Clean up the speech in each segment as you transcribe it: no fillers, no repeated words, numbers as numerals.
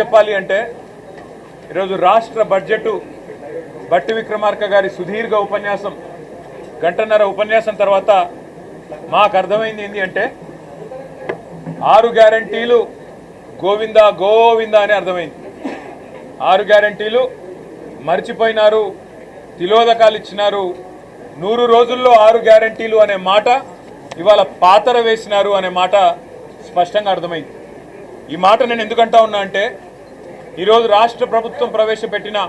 చెప్పాలి అంటే ఈరోజు రాష్ట్ర బడ్జెట్ బట్టి విక్రమార్క గారి సుదీర్ఘ ఉపన్యాసం గంటన్నర ఉపన్యాసం తర్వాత మాకు అర్థమైంది ఏంటి అంటే 6 గ్యారెంటీలు గోవిందా గోవిందా అని అర్థమైంది. 6 గ్యారెంటీలు మర్చిపోయినారు, తిలోదకాలు ఇచ్చినారు, 100 రోజుల్లో 6 గ్యారెంటీలు అనే మాట ఇవాళ పాతర వేసినారు అనే మాట స్పష్టంగా అర్థమైంది. ఈ మాట నేను ఎందుకంటా ఉన్నా అంటే ఈరోజు రాష్ట్ర ప్రభుత్వం ప్రవేశపెట్టిన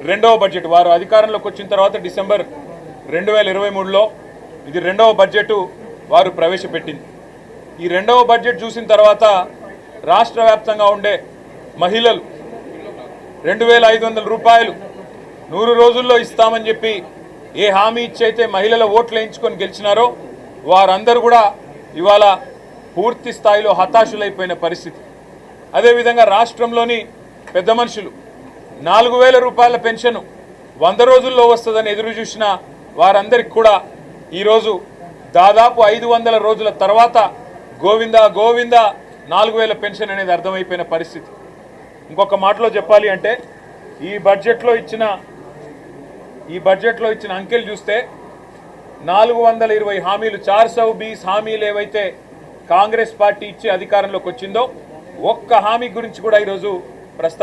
రెండవ బడ్జెట్, వారు అధికారంలోకి వచ్చిన తర్వాత డిసెంబర్ 2023లో ఇది రెండవ బడ్జెట్ వారు ప్రవేశపెట్టింది. ఈ రెండవ బడ్జెట్ చూసిన తర్వాత రాష్ట్ర వ్యాప్తంగా ఉండే మహిళలు 2500 రూపాయలు 100 రోజుల్లో ఇస్తామని చెప్పి ఏ హామీ ఇచ్చైతే మహిళల ఓట్లు వేయించుకొని గెలిచినారో వారందరూ కూడా ఇవాళ పూర్తి స్థాయిలో హతాశులైపోయిన పరిస్థితి. అదేవిధంగా రాష్ట్రంలోని పెద్ద మనుషులు 4000 రూపాయల పెన్షన్ 100 రోజుల్లో వస్తుందని ఎదురు చూసిన వారందరికీ కూడా ఈరోజు దాదాపు 500 రోజుల తర్వాత గోవిందా గోవిందా 4000 పెన్షన్ అనేది అర్థమైపోయిన పరిస్థితి. ఇంకొక మాటలో చెప్పాలి అంటే ఈ బడ్జెట్లో ఇచ్చిన అంకెలు చూస్తే 420 హామీలు 420 హామీలు ఏవైతే కాంగ్రెస్ పార్టీ ఇచ్చి అధికారంలోకి వచ్చిందో ఒక్క హామీ గురించి కూడా ఈరోజు ప్రస్తావన